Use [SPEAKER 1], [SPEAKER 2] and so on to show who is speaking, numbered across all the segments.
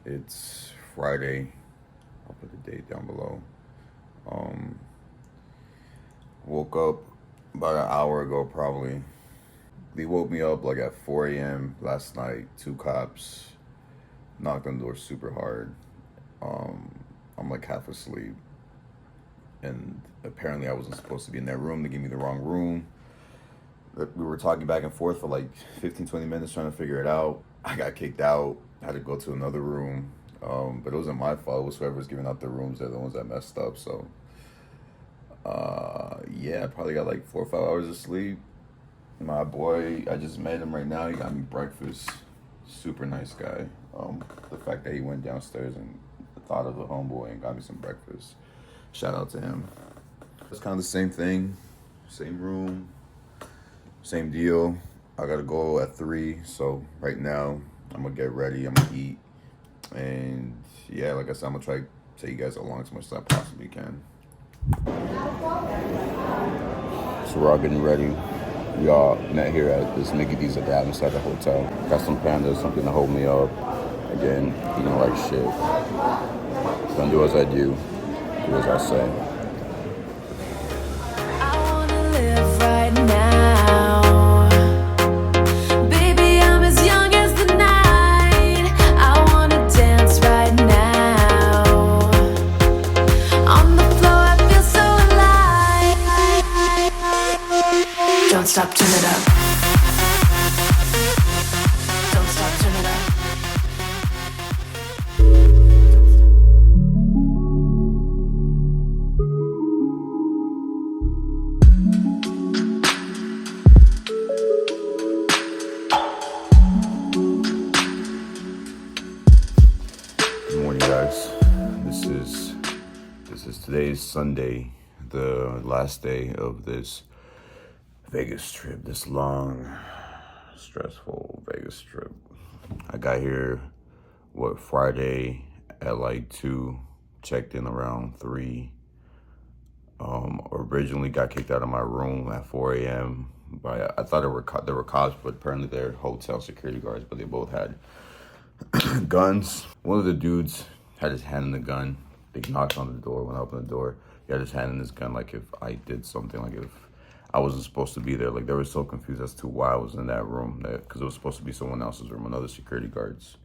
[SPEAKER 1] It's Friday. I'll put the date down below. Um, Woke up about an hour ago, probably. They woke me up like at 4 a.m. last night. Two cops knocked on the door super hard. Um, I'm like half asleep. And apparently, I wasn't supposed to be in that room. They gave me the wrong room. We were talking back and forth for like 15, 20 minutes trying to figure it out. I got kicked out. I had to go to another room. But it wasn't my fault. It was whoever's giving out the rooms. They're the ones that messed up. So, yeah, I probably got like 4 or 5 hours of sleep. My boy, I just met him right now. He got me breakfast. Super nice guy. The fact that he went downstairs and thought of the homeboy and got me some breakfast. Shout out to him. It's kind of the same thing. Same room. Same deal. I gotta go at 3. So right now, I'm gonna get ready. I'm gonna eat. And yeah, like I said, I'm gonna try to take you guys along as much as I possibly can. So we're all getting ready. We all met here at this Mickey D's that they have inside the hotel. Got some pandas, something to hold me up. Again, eating like shit. Gonna do as I do as I say.
[SPEAKER 2] I wanna live right now. Baby, I'm as young as the night. I wanna dance right now. On the floor, I feel so alive. Don't stop, turn it up. Don't stop, turn it up.
[SPEAKER 1] Good morning, guys. This is today's Sunday, the last day of this Vegas trip, this long, stressful Vegas trip. I got here, Friday at like 2, checked in around 3. Originally got kicked out of my room at 4 a.m. I thought there were cops, but apparently they're hotel security guards, but they both had guns. One of the dudes had his hand in the gun. They knocked on the door, went up on the door. He had his hand in his gun, like if I did something, like if I wasn't supposed to be there. Like they were so confused as to why I was in that room, because it was supposed to be someone else's room, another security guards.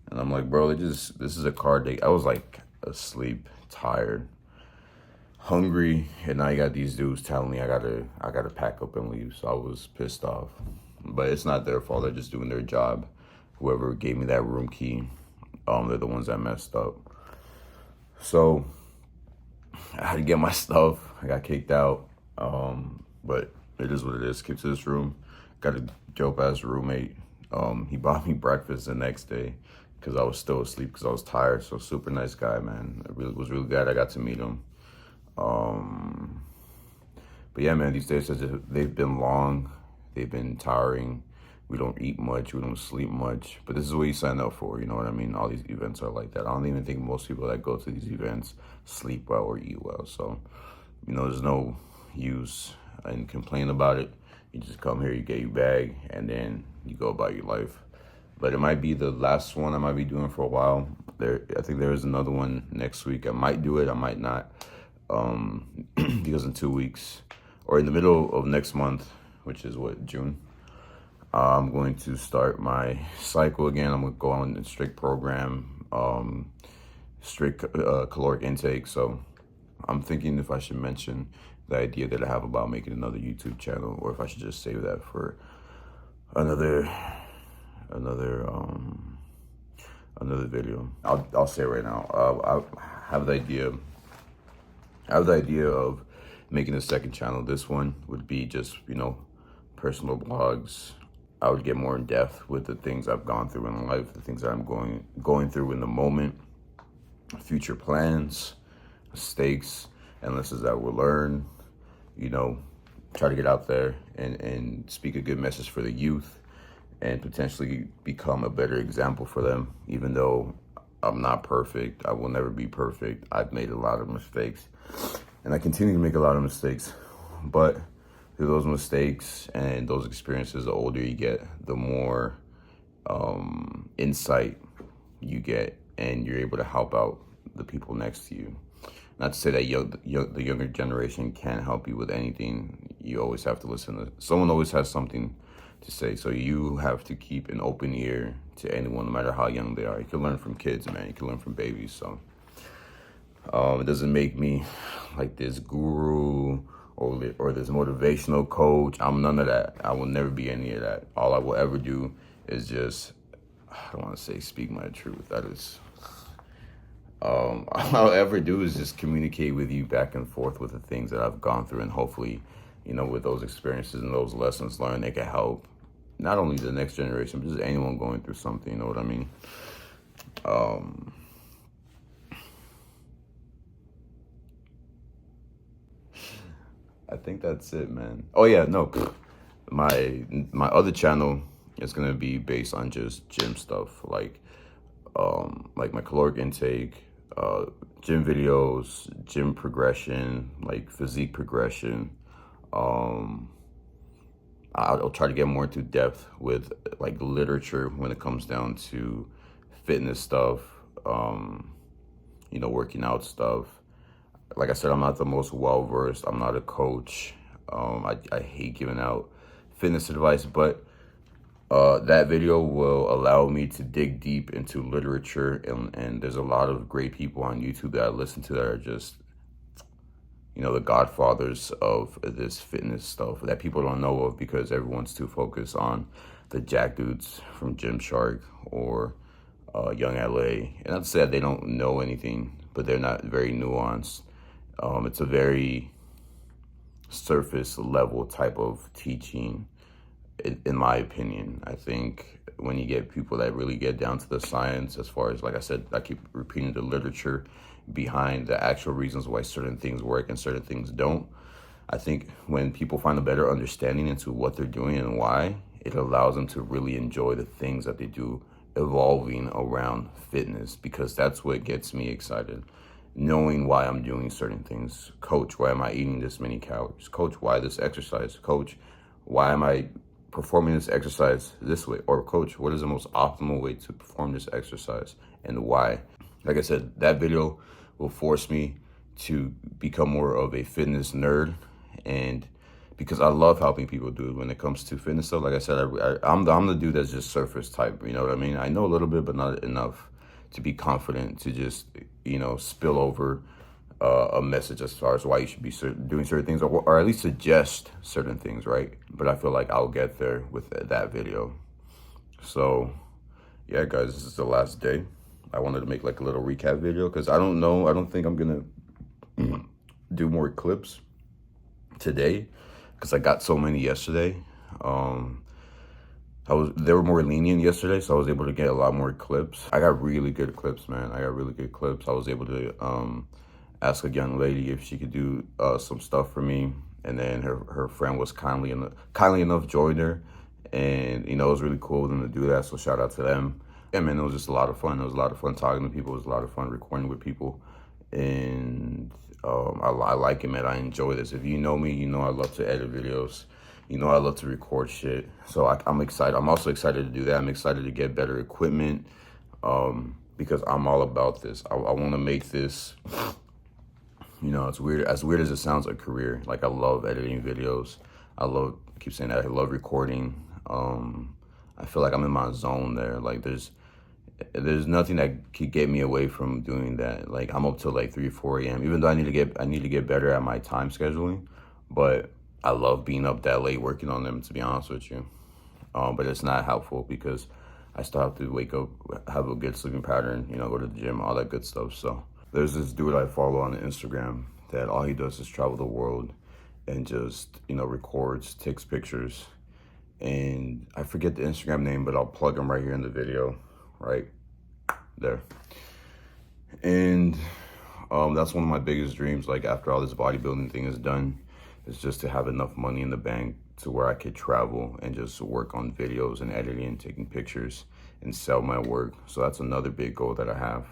[SPEAKER 1] And I'm like, bro, this is a car date. I was like asleep, tired, hungry, and now you got these dudes telling me I gotta pack up and leave. So I was pissed off. But it's not their fault. They're just doing their job. Whoever gave me that room key, they're the ones that messed up. So I had to get my stuff. I got kicked out. But it is what it is. Kicked to this room. Got a dope ass roommate. He bought me breakfast the next day because I was still asleep because I was tired. So super nice guy, man. I was really glad I got to meet him. But yeah, man, these days they've been long. They've been tiring. We don't eat much. We don't sleep much. But this is what you sign up for. You know what I mean? All these events are like that. I don't even think most people that go to these events sleep well or eat well. So, there's no use in complaining about it. You just come here, you get your bag, and then you go about your life. But it might be the last one I might be doing for a while. I think there is another one next week. I might do it. I might not. Because in 2 weeks, or in the middle of next month, which is June, I'm going to start my cycle again. I'm going to go on a strict program, strict caloric intake. So I'm thinking if I should mention the idea that I have about making another YouTube channel, or if I should just save that for another video. I'll say it right now. I have the idea of making a second channel. This one would be just, personal blogs. I would get more in depth with the things I've gone through in life, the things that I'm going through in the moment, future plans, mistakes, and lessons that we'll learn. Try to get out there and speak a good message for the youth and potentially become a better example for them. Even though I'm not perfect, I will never be perfect. I've made a lot of mistakes, and I continue to make a lot of mistakes. But through those mistakes and those experiences, the older you get, the more insight you get and you're able to help out the people next to you. Not to say that the younger generation can't help you with anything. You always have to listen to someone. Always has something to say, so you have to keep an open ear to anyone, no matter how young they are. You can learn from kids, man. You can learn from babies. So it doesn't make me like this guru or this motivational coach. I'm none of that. I will never be any of that. All I will ever do is just, I don't want to say speak my truth. That is, all I'll ever do is just communicate with you back and forth with the things that I've gone through, and hopefully, with those experiences and those lessons learned, they can help not only the next generation, but just anyone going through something. You know what I mean? I think that's it, man. Oh yeah, no, my other channel is gonna be based on just gym stuff, like my caloric intake, gym videos, gym progression, like physique progression. I'll try to get more into depth with like literature when it comes down to fitness stuff, working out stuff. Like I said, I'm not the most well-versed. I'm not a coach. I hate giving out fitness advice, but that video will allow me to dig deep into literature, and there's a lot of great people on YouTube that I listen to that are just, the godfathers of this fitness stuff that people don't know of because everyone's too focused on the jack dudes from Gymshark or Young LA. And not to say that they don't know anything, but they're not very nuanced. It's a very surface level type of teaching, in my opinion. I think when you get people that really get down to the science, as far as, like I said, I keep repeating the literature behind the actual reasons why certain things work and certain things don't. I think when people find a better understanding into what they're doing and why, it allows them to really enjoy the things that they do evolving around fitness, because that's what gets me excited. Knowing why I'm doing certain things. Coach, why am I eating this many calories? Coach, why this exercise? Coach, why am I performing this exercise this way? Or coach, what is the most optimal way to perform this exercise and why? Like I said, that video will force me to become more of a fitness nerd, and because I love helping people, dude, when it comes to fitness stuff. Like I said, I'm the dude that's just surface type, you know what I mean? I know a little bit, but not enough to be confident to just, spill over a message as far as why you should be doing certain things, or at least suggest certain things, right? But I feel like I'll get there with that video. So, yeah, guys, this is the last day. I wanted to make like a little recap video because I don't think I'm gonna do more clips today because I got so many yesterday. They were more lenient yesterday, so I was able to get a lot more clips. I got really good clips, man. I was able to ask a young lady if she could do some stuff for me, and then her friend was kindly enough joined her, and it was really cool of them to do that. So shout out to them. Yeah, man, it was just a lot of fun. It was a lot of fun talking to people. It was a lot of fun recording with people, and I like it, man. I enjoy this. If you know me, you know I love to edit videos. I love to record shit. So I'm excited. I'm also excited to do that. I'm excited to get better equipment because I'm all about this. I want to make this, it's weird. As weird as it sounds, a career. Like, I love editing videos. I keep saying that. I love recording. I feel like I'm in my zone there. Like, there's nothing that could get me away from doing that. Like, I'm up till like 3 or 4 a.m. Even though I need to get better at my time scheduling, but I love being up that late working on them, to be honest with you. But it's not helpful because I still have to wake up, have a good sleeping pattern, go to the gym, all that good stuff. So there's this dude I follow on Instagram that all he does is travel the world and just, records, takes pictures. And I forget the Instagram name, but I'll plug him right here in the video, right there. And that's one of my biggest dreams, like after all this bodybuilding thing is done, is just to have enough money in the bank to where I could travel and just work on videos and editing and taking pictures and sell my work. So that's another big goal that I have.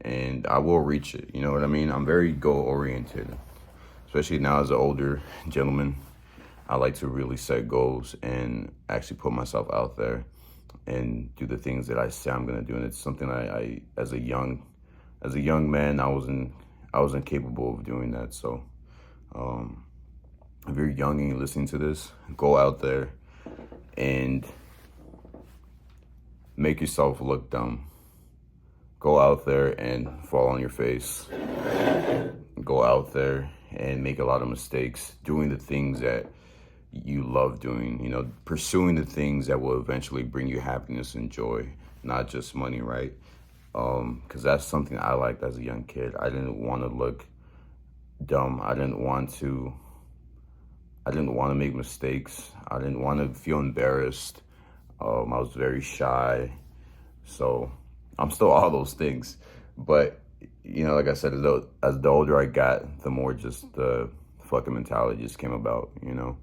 [SPEAKER 1] And I will reach it, you know what I mean? I'm very goal-oriented, especially now as an older gentleman. I like to really set goals and actually put myself out there and do the things that I say I'm gonna do. And it's something I as a young man, I wasn't capable of doing that. So if you're young and you're listening to this, go out there and make yourself look dumb. Go out there and fall on your face. Go out there and make a lot of mistakes, doing the things that you love doing, you know, pursuing the things that will eventually bring you happiness and joy, not just money, right? Because that's something I liked as a young kid. I didn't want to look dumb. I didn't want to make mistakes. I didn't want to feel embarrassed. I was very shy. So I'm still all those things. But, you know, like I said, as the older I got, the more just the fucking mentality just came about, you know.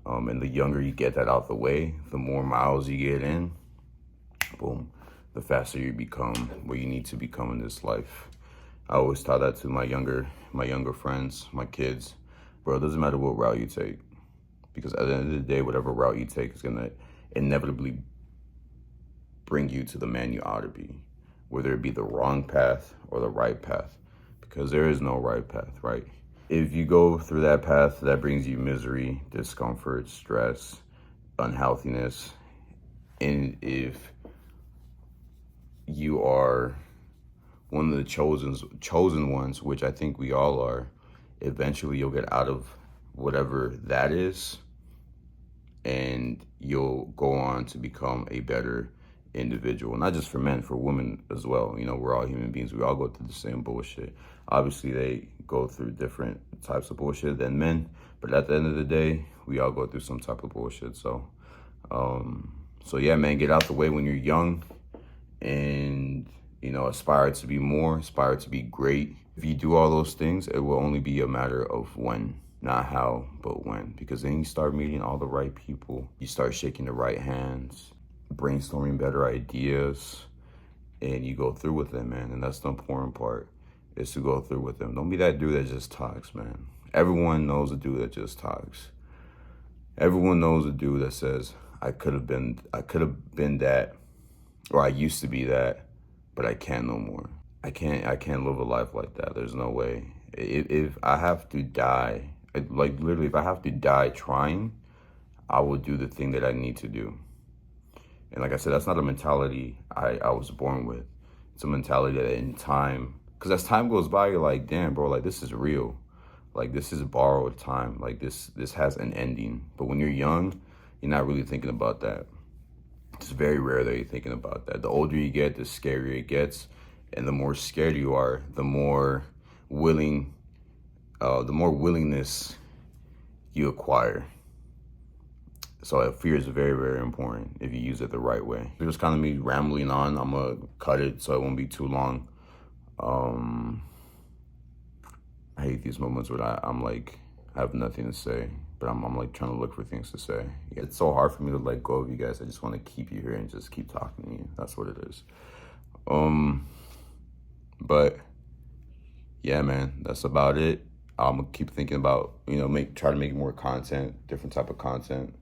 [SPEAKER 1] And the younger you get that out the way, the more miles you get in, boom, the faster you become what you need to become in this life. I always taught that to my younger friends, my kids. Bro, it doesn't matter what route you take. Because at the end of the day, whatever route you take is gonna inevitably bring you to the man you ought to be. Whether it be the wrong path or the right path. Because there is no right path, right? If you go through that path, that brings you misery, discomfort, stress, unhealthiness. And if you are one of the chosen ones, which I think we all are, eventually you'll get out of whatever that is, and you'll go on to become a better individual. Not just for men, for women as well. You know, we're all human beings. We all go through the same bullshit. Obviously, they go through different types of bullshit than men, but at the end of the day, we all go through some type of bullshit. So yeah, man, get out the way when you're young, and, you know, aspire to be more, aspire to be great. If you do all those things, it will only be a matter of when, not how, but when. Because then you start meeting all the right people. You start shaking the right hands, brainstorming better ideas, and you go through with them, man. And that's the important part, is to go through with them. Don't be that dude that just talks, man. Everyone knows a dude that just talks. Everyone knows a dude that says, I could have been that, or I used to be that, but I can't no more. I can't live a life like that. There's no way. If I have to die, like literally, if I have to die trying, I will do the thing that I need to do. And like I said, that's not a mentality I was born with. It's a mentality that in time, because as time goes by, you're like, damn, bro, like this is real. Like this is borrowed time. Like this has an ending. But when you're young, you're not really thinking about that. It's very rare that you're thinking about that. The older you get, the scarier it gets. And the more scared you are, the more willingness you acquire. So fear is very, very important if you use it the right way. It was kind of me rambling on. I'm going to cut it so it won't be too long. I hate these moments where I'm like, I have nothing to say, but I'm like trying to look for things to say. Yeah, it's so hard for me to let go of you guys. I just want to keep you here and just keep talking to you. That's what it is. But yeah, man, that's about it. I'm gonna keep thinking about, you know, try to make more content, different type of content,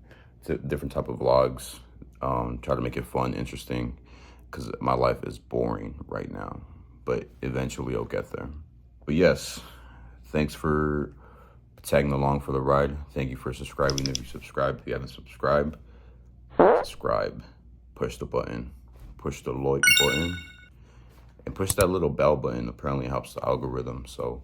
[SPEAKER 1] different type of vlogs. Try to make it fun, interesting, because my life is boring right now. But eventually I'll get there. But yes, thanks for tagging along for the ride. Thank you for subscribing. If you subscribe, if you haven't subscribed, subscribe. Push the button. Push the like button. And push that little bell button. Apparently it helps the algorithm. So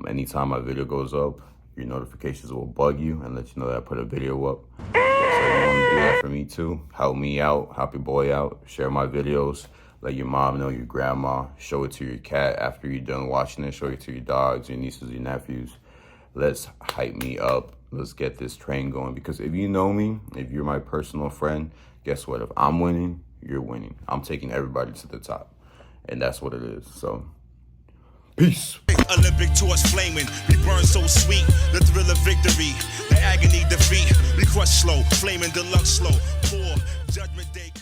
[SPEAKER 1] anytime my video goes up, your notifications will bug you and let you know that I put a video up. So if you want to do that for me too, help me out, help your boy out, share my videos, let your mom know, your grandma, show it to your cat after you're done watching it, show it to your dogs, your nieces, your nephews. Let's hype me up. Let's get this train going. Because if you know me, if you're my personal friend, guess what? If I'm winning, you're winning. I'm taking everybody to the top. And that's what it is. So, peace.
[SPEAKER 3] Olympic torch flaming, we burn so sweet. The thrill of victory, the agony defeat. We crush slow, flaming deluxe slow. Poor judgment day.